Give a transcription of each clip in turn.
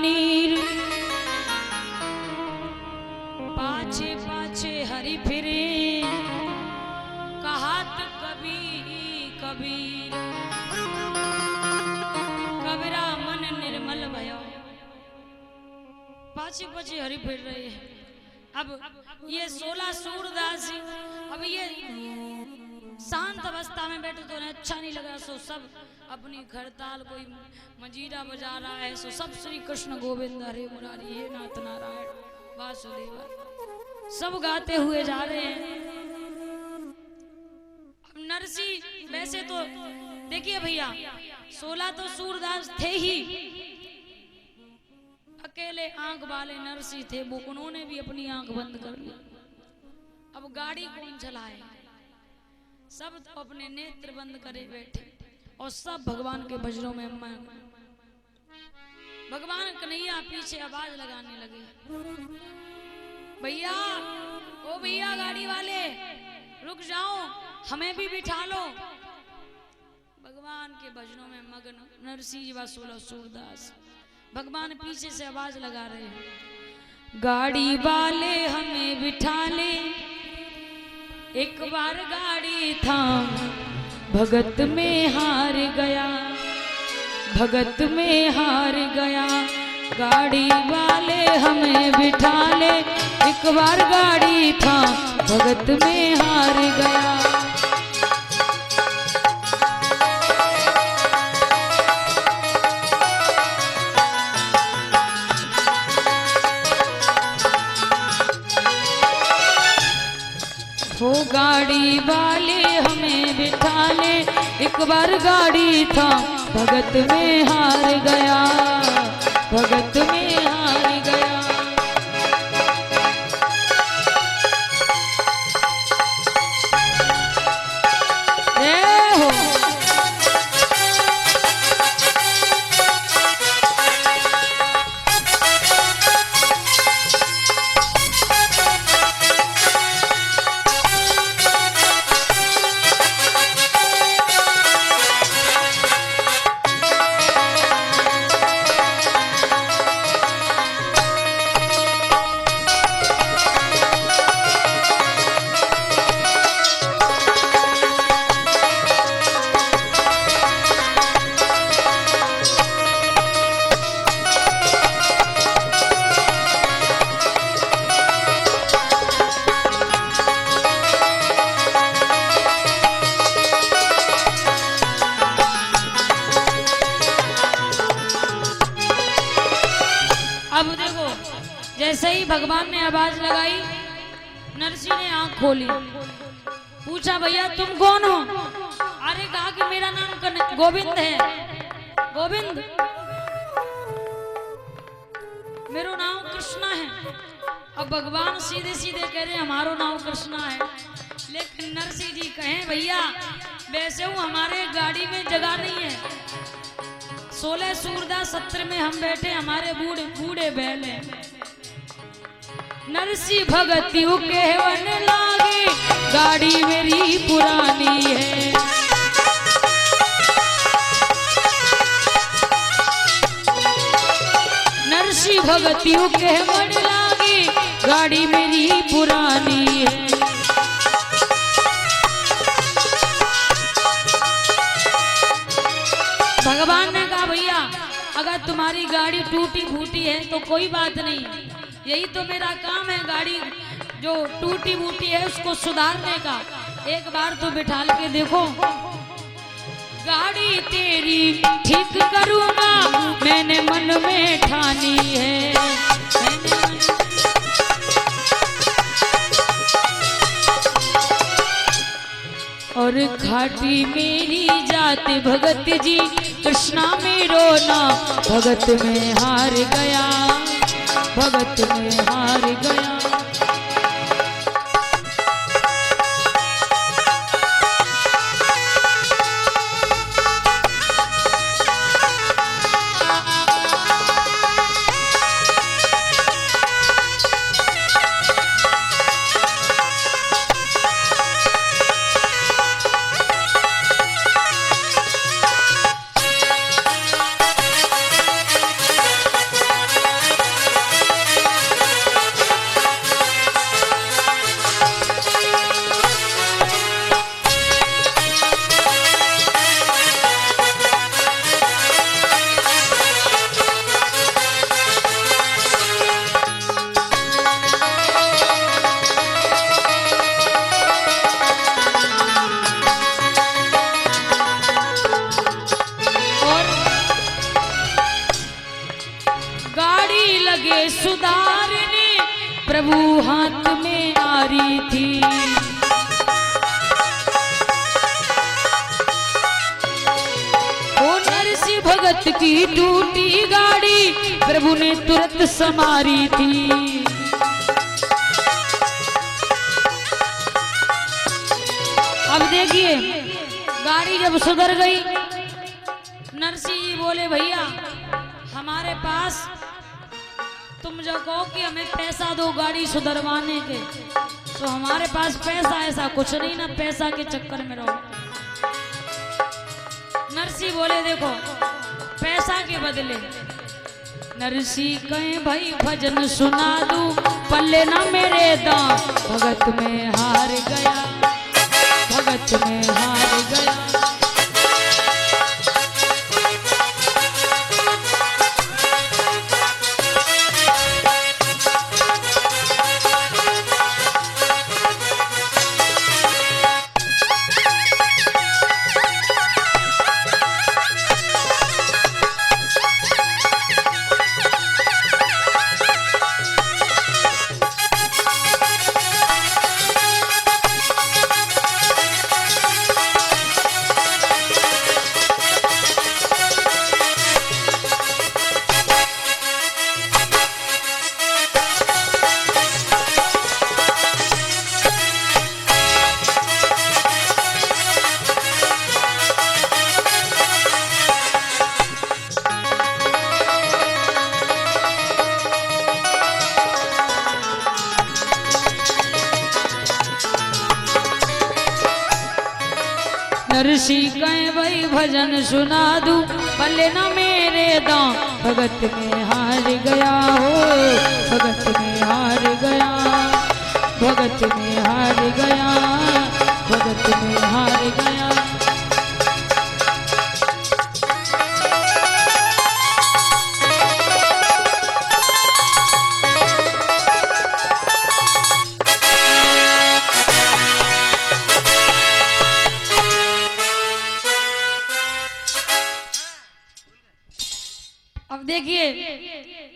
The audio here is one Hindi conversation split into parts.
नीर, पाछे पाछे हरि फिरे, कहात कबीर कबीर, कबीरा मन निर्मल भयो। पाछे पाछे हरि फिर रहे हैं। अब ये 16 सूरदास, अब ये शांत अवस्था में बैठे तो उन्हें अच्छा नहीं लगा, सो सब अपनी खड़ताल, कोई मंजीरा बजा रहा है, सो सब श्री कृष्ण गोविंद हरे मुरारी हे नाथ नारायण वासुदेव सब गाते हुए जा रहे हैं। अब नरसी वैसे तो देखिए भैया 16 तो सूरदास थे ही, अकेले आंख वाले नरसी थे, वो उन्होंने भी अपनी आंख बंद कर ली। अब गाड़ी कौन चलाए, सब तो अपने नेत्र बंद करे बैठे और सब भगवान के भजनों में भगवान कन्हैया पीछे आवाज लगाने लगे, भैया ओ भैया गाड़ी वाले रुक जाओ, हमें भी बिठा लो। भगवान के भजनों में मगन नरसिंह व 16 सूरदास, भगवान पीछे से आवाज लगा रहे हैं, गाड़ी वाले हमें बिठा ले, एक बार गाड़ी थाम, भगत में हार गया, भगत में हार गया, गाड़ी वाले हमें बिठा ले, एक बार गाड़ी थाम, भगत में हार गया। वो गाड़ी वाले हमें बिठा ले, एक बार गाड़ी था, भगत में हार गया, भगत में हार गया। जय हो। जैसे ही भगवान ने आवाज लगाई, नरसिंह ने आंख खोली, पूछा भैया तुम कौन हो? अरे कहा कि मेरा नाम गोविंद है। गोविंद? मेरा नाम कृष्णा है। अब भगवान सीधे सीधे कह रहे हमारो नाम कृष्णा है, लेकिन नरसिंह जी कहें भैया वैसे हूँ, हमारे गाड़ी में जगह नहीं है, 16 सूरदास 17 में हम बैठे, हमारे बूढ़े बूढ़े बैल हैं। नरसिंह भगति कहवन लागे, गाड़ी मेरी पुरानी है, नरसिंह भगति कहवन लागे, गाड़ी मेरी पुरानी है। भगवान ने कहा भैया अगर तुम्हारी गाड़ी टूटी फूटी है तो कोई बात नहीं, यही तो मेरा काम है, गाड़ी जो टूटी फूटी है उसको सुधारने का, एक बार तो बिठा के देखो। गाड़ी तेरी ठीक करूंगा, मैंने मन में ठानी है, और घाटी मेरी जाते भगत जी, कृष्णा मेरो नाम, भगत में हार गया, भगत में हार गया। प्रभु हाथ में आ रही थी। ओ नरसिंह भगत की टूटी गाड़ी प्रभु ने तुरंत संवारी थी। अब देखिए गाड़ी जब सुधर गई, नरसिंह जी बोले भैया हमारे पास तुम जो कहो कि हमें पैसा दो गाड़ी सुधरवाने के, तो हमारे पास पैसा ऐसा कुछ नहीं ना, पैसा के चक्कर में रहो। नरसिंह बोले देखो पैसा के बदले, नरसिंह कहे भाई भजन सुना दूं पल्ले ना मेरे दांव, भगत में हार गया, भगत में हार गया। नरसिंह कहे भाई भजन सुना दूं पल्ले ना मेरे दांव, भगत में हार गया हो, भगत में हार गया, भगत में हार गया, भगत में हार गया। अब देखिए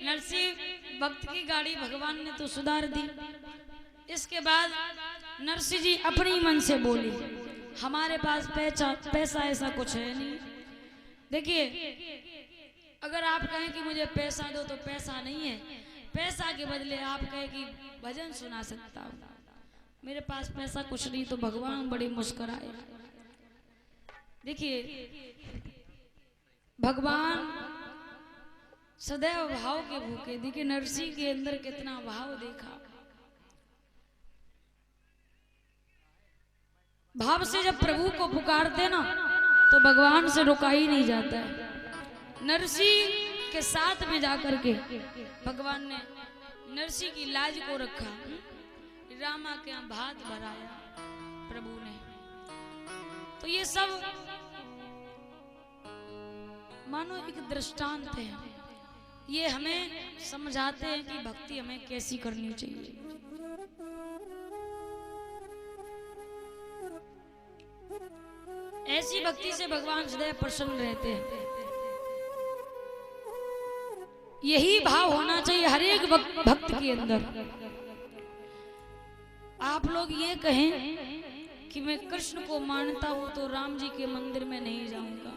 नरसिंह भक्त की गाड़ी भगवान ने तो सुधार दी। इसके बाद नरसिंह जी अपनी मन से बोली हमारे पास पैसा ऐसा कुछ है नहीं। देखिए अगर आप कहें कि मुझे पैसा दो तो पैसा नहीं है, पैसा के बदले आप कहें कि भजन सुना सकता हूँ, मेरे पास पैसा कुछ नहीं, तो भगवान बड़ी मुस्कुराए। देखिए भगवान सदैव भाव के भूखे। देखिए नरसिंह के अंदर कितना भाव देखा। भाव से जब प्रभु को पुकारते ना तो भगवान से रुका ही नहीं जाता है। नरसिंह के साथ में जाकर के भगवान ने नरसिंह की लाज को रखा। रामा के यहाँ भात भराया प्रभु ने। तो ये सब मानो एक दृष्टांत है, ये हमें समझाते हैं कि भक्ति हमें कैसी करनी चाहिए। ऐसी भक्ति से भगवान सदैव प्रसन्न रहते हैं। यही भाव होना चाहिए हर एक भक्त के अंदर। आप लोग ये कहें कि मैं कृष्ण को मानता हूं तो राम जी के मंदिर में नहीं जाऊंगा,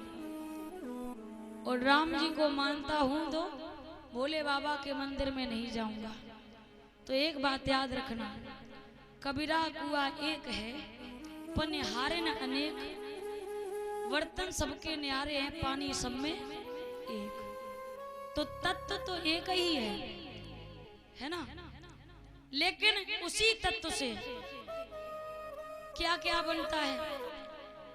और राम जी को मानता हूं तो भोले बाबा के मंदिर में नहीं जाऊंगा, तो एक बात याद रखना, कबीरा कुआ एक है पनिहारे न अनेक, बर्तन सबके न्यारे हैं पानी सब में एक। तो तत्व तो एक ही है ना, लेकिन उसी तत्व से क्या क्या बनता है।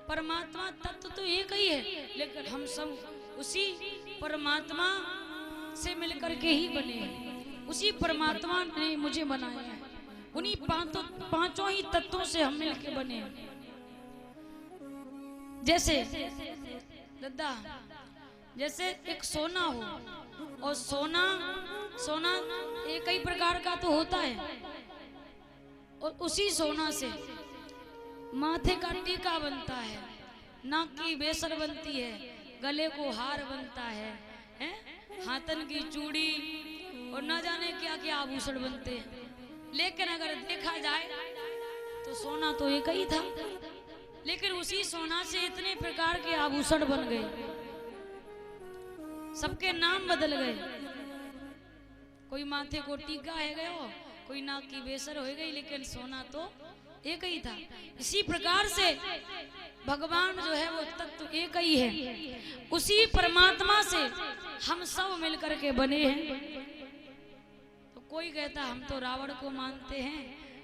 परमात्मा तत्व तो एक ही है, लेकिन हम सब उसी परमात्मा से मिलकर के ही बने हैं। उसी परमात्मा ने मुझे बनाया है, उन्हीं पांचों ही तत्वों से हम मिलकर बने हैं। जैसे दादा, जैसे एक सोना हो, और सोना एक ही प्रकार का तो होता है, और उसी सोना से माथे का टीका बनता है, नाक की बेसर बनती है, गले को हार बनता है, हाथन की चूड़ी, और न जाने क्या क्या आभूषण बनते हैं। लेकिन अगर देखा जाए तो सोना तो एक ही था, लेकिन उसी सोना से इतने प्रकार के आभूषण बन गए, सबके नाम बदल गए। कोई माथे को टीका है गयो, कोई नाक की बेसर हो गई, लेकिन सोना तो एक ही था। इसी प्रकार से भगवान जो है वो तत्व एक ही है। उसी परमात्मा से हम सब मिलकर के बने हैं। तो कोई कहता हम तो रावण को मानते हैं,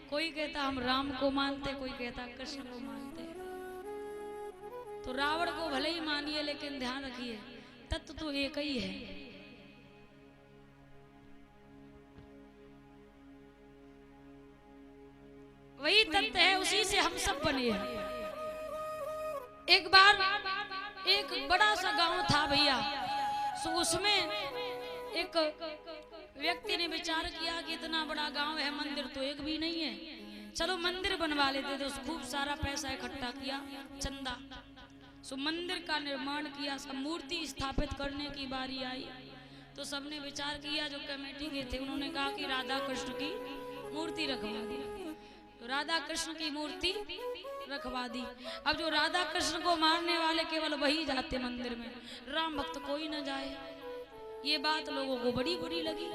कोई कहता हम राम को मानते, कोई कहता कृष्ण को मानते हैं। तो रावण को भले ही मानिए, लेकिन ध्यान रखिए तत्व तो एक ही है। वही तत्व है, उसी से हम सब बने हैं। एक बार एक बड़ा सा गांव था भैया, सो उसमें एक व्यक्ति ने विचार किया कि इतना बड़ा गांव है, मंदिर तो एक भी नहीं है, चलो मंदिर बनवा लेते। तो खूब सारा पैसा इकट्ठा किया, चंदा, सो मंदिर का निर्माण किया। सब मूर्ति स्थापित करने की बारी आई तो सबने विचार किया, जो कमेटी के थे उन्होंने कहा कि राधा कृष्ण की मूर्ति रखवा दी। तो राधा कृष्ण की मूर्ति रखवा दी। अब जो राधा कृष्ण को मारने वाले केवल वही जाते मंदिर में, राम भक्त कोई न जाए। ये बात लोगों को बड़ी बुरी लगी,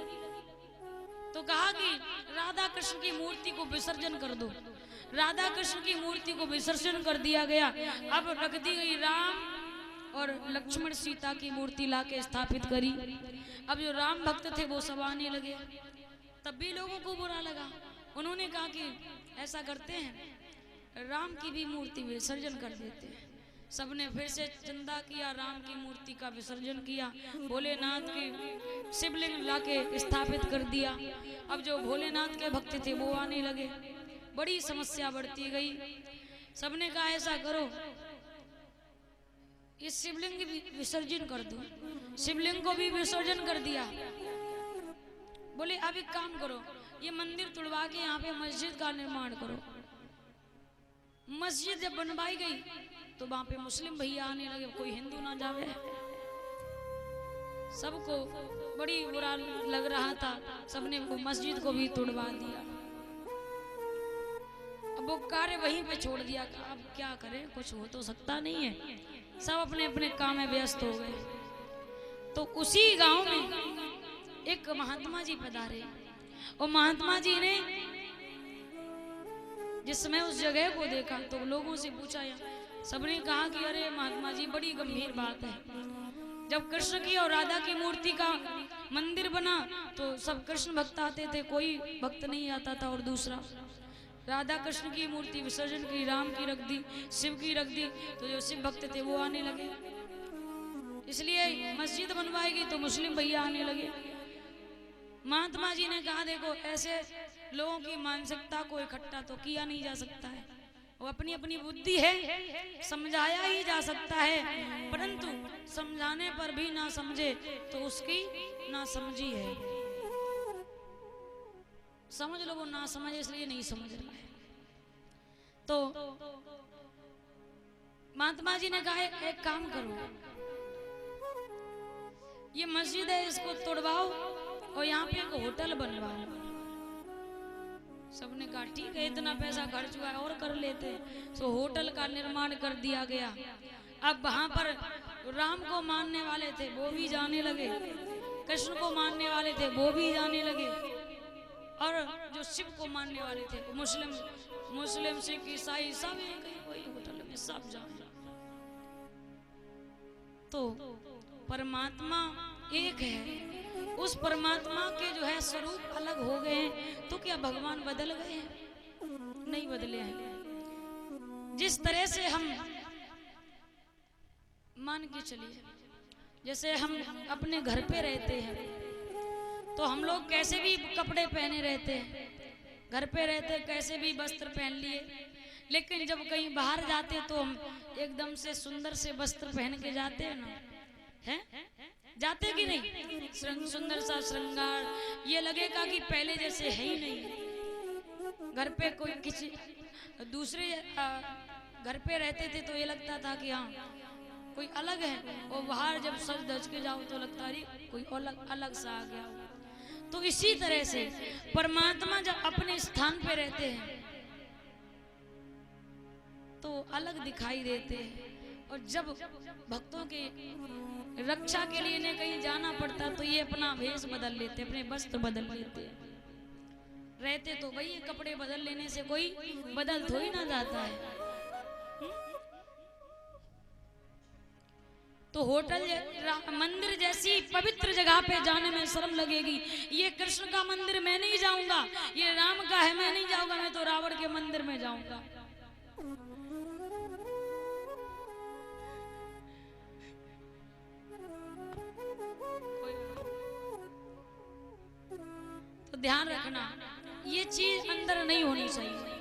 तो कहा कि राधा कृष्ण की मूर्ति को विसर्जन कर दो। राधा कृष्ण की मूर्ति को विसर्जन कर दिया गया। अब रख दी गई राम और लक्ष्मण सीता की मूर्ति लाके स्थापित करी। अब जो राम भक्त थे वो सब आने लगे, तब भी लोगों को बुरा लगा। उन्होंने कहा कि ऐसा करते हैं, राम की भी मूर्ति विसर्जन कर देते हैं। सबने फिर से चंदा किया, राम की मूर्ति का विसर्जन किया, भोलेनाथ की शिवलिंग लाके स्थापित कर दिया। अब जो भोलेनाथ के भक्त थे वो आने लगे, बड़ी समस्या बढ़ती गई। सबने कहा ऐसा करो, ये शिवलिंग भी विसर्जन कर दो। शिवलिंग को भी विसर्जन कर दिया। बोले अब एक काम करो, ये मंदिर तुड़वा के यहाँ पे मस्जिद का निर्माण करो। मस्जिद जब बनवाई गई तो वहां पे मुस्लिम भैया आने लगे, कोई हिंदू ना जावे। सबको बड़ी बुरा लग रहा था, सबने वो मस्जिद को भी तोड़वा दिया। अब वो कार्य वहीं पे छोड़ दिया। अब क्या करें, कुछ हो तो सकता नहीं है, सब अपने अपने काम में व्यस्त हो गए। तो उसी गांव में एक महात्मा जी पधारे, और महात्मा जी ने जिसमें उस जगह को देखा तो लोगों से पूछा, सबने कहा कि अरे महात्मा जी बड़ी गंभीर बात है। जब कृष्ण की और राधा की मूर्ति का मंदिर बना तो सब कृष्ण भक्त आते थे, कोई भक्त नहीं आता था। और दूसरा, राधा कृष्ण की मूर्ति विसर्जन की, राम की रख दी, शिव की रख दी, तो जो शिव भक्त थे वो आने लगे। इसलिए मस्जिद बनवाई गई तो मुस्लिम भैया आने लगे। महात्मा जी ने कहा देखो, ऐसे लोगों की मानसिकता को इकट्ठा तो किया नहीं जा सकता है, वो अपनी अपनी बुद्धि है, समझाया ही जा सकता है, परंतु समझाने पर भी ना समझे तो उसकी ना समझी है। समझ लो वो ना समझे इसलिए नहीं समझ रहा है। तो महात्मा जी ने कहा एक काम करो, ये मस्जिद है इसको तोड़वाओ और यहाँ पे एक होटल बनवाओ। सबने कहा ठीक है, इतना पैसा खर्च हुआ है और कर लेते। सो होटल का निर्माण कर दिया गया। अब वहां पर राम को मानने वाले थे वो भी जाने लगे, कृष्ण को मानने वाले थे वो भी जाने लगे, और जो शिव को मानने वाले थे मुस्लिम सिख ईसाई सब वही होटल में सब जाने। तो परमात्मा एक है, उस परमात्मा के जो है स्वरूप अलग हो गए हैं, तो क्या भगवान बदल गए हैं? नहीं बदले हैं। जिस तरह से हम मान के चलिए, जैसे हम अपने घर पे रहते हैं तो हम लोग कैसे भी कपड़े पहने रहते हैं, घर पे रहते कैसे भी वस्त्र पहन लिए, लेकिन जब कहीं बाहर जाते तो हम एकदम से सुंदर से वस्त्र पहन के जाते हैं ना, हैं? जाते कि नहीं? सुंदर सा श्रृंगार, ये लगेगा कि पहले जैसे है ही नहीं। घर पे कोई किसी दूसरे घर पे रहते थे तो ये लगता था कि हाँ कोई अलग है, और बाहर जब सज धज के जाओ तो लगता है कोई अलग अलग सा आ गया। तो इसी तरह से परमात्मा जब अपने स्थान पे रहते हैं तो अलग दिखाई देते हैं, और जब भक्तों के रक्षा के लिए इन्हें कहीं जाना पड़ता तो ये अपना वेश बदल लेते, अपने वस्त्र बदल लेते। रहते तो वही कपड़े बदल लेने से कोई बदल थोड़ी ना जाता है। तो होटल मंदिर जैसी पवित्र जगह पे जाने में शर्म लगेगी। ये कृष्ण का मंदिर मैं नहीं जाऊंगा, ये राम का है मैं नहीं जाऊंगा, मैं तो रावण के मंदिर में जाऊंगा। तो ध्यान रखना ये चीज अंदर नहीं होनी चाहिए।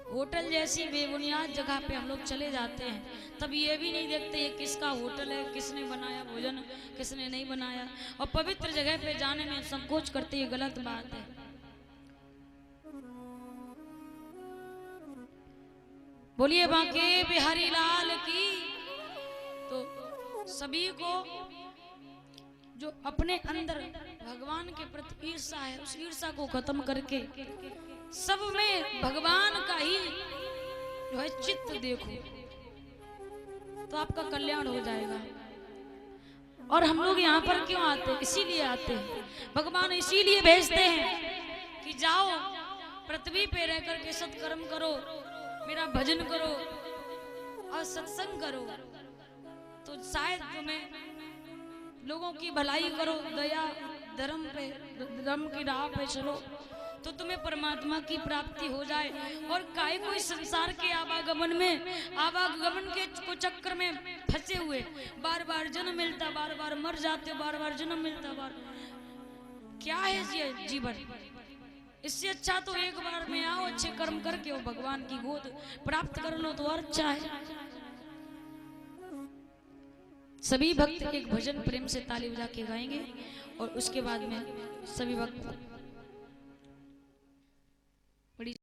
होटल जैसी बेबुनियाद जगह पे हम लोग चले जाते हैं, तब ये भी नहीं देखते ये किसका होटल है, किसने बनाया भोजन, किसने नहीं बनाया, और पवित्र जगह पे जाने में संकोच करते, ये गलत बात है। बोलिए बांके बिहारी लाल की। तो सभी को जो अपने अंदर भगवान के प्रति ईर्षा है, उस ईर्षा को खत्म करके सब में भगवान का ही जो है चित्त देखो, तो आपका कल्याण हो जाएगा। और हम लोग यहाँ पर क्यों आते हैं? इसीलिए आते हैं, भगवान इसीलिए भेजते हैं कि जाओ पृथ्वी पे रह करके सत्कर्म करो, मेरा भजन करो और सत्संग करो, तो शायद तुम्हें लोगों की भलाई करो, दया धर्म की राह पे चलो, तो तुम्हें परमात्मा की प्राप्ति हो जाए। और काहे कोई संसार के आवागमन के चक्कर में फंसे हुए, बार बार जन्म मिलता, बार बार मर जाते, बार बार जन्म मिलता, क्या है ये जीवन? इससे अच्छा तो एक बार में आओ, अच्छे कर्म करके वो भगवान की गोद प्राप्त कर लो तो और अच्छा है। सभी भक्त एक भजन प्रेम से ताली बजा के गाएंगे और उसके बाद में सभी भक्त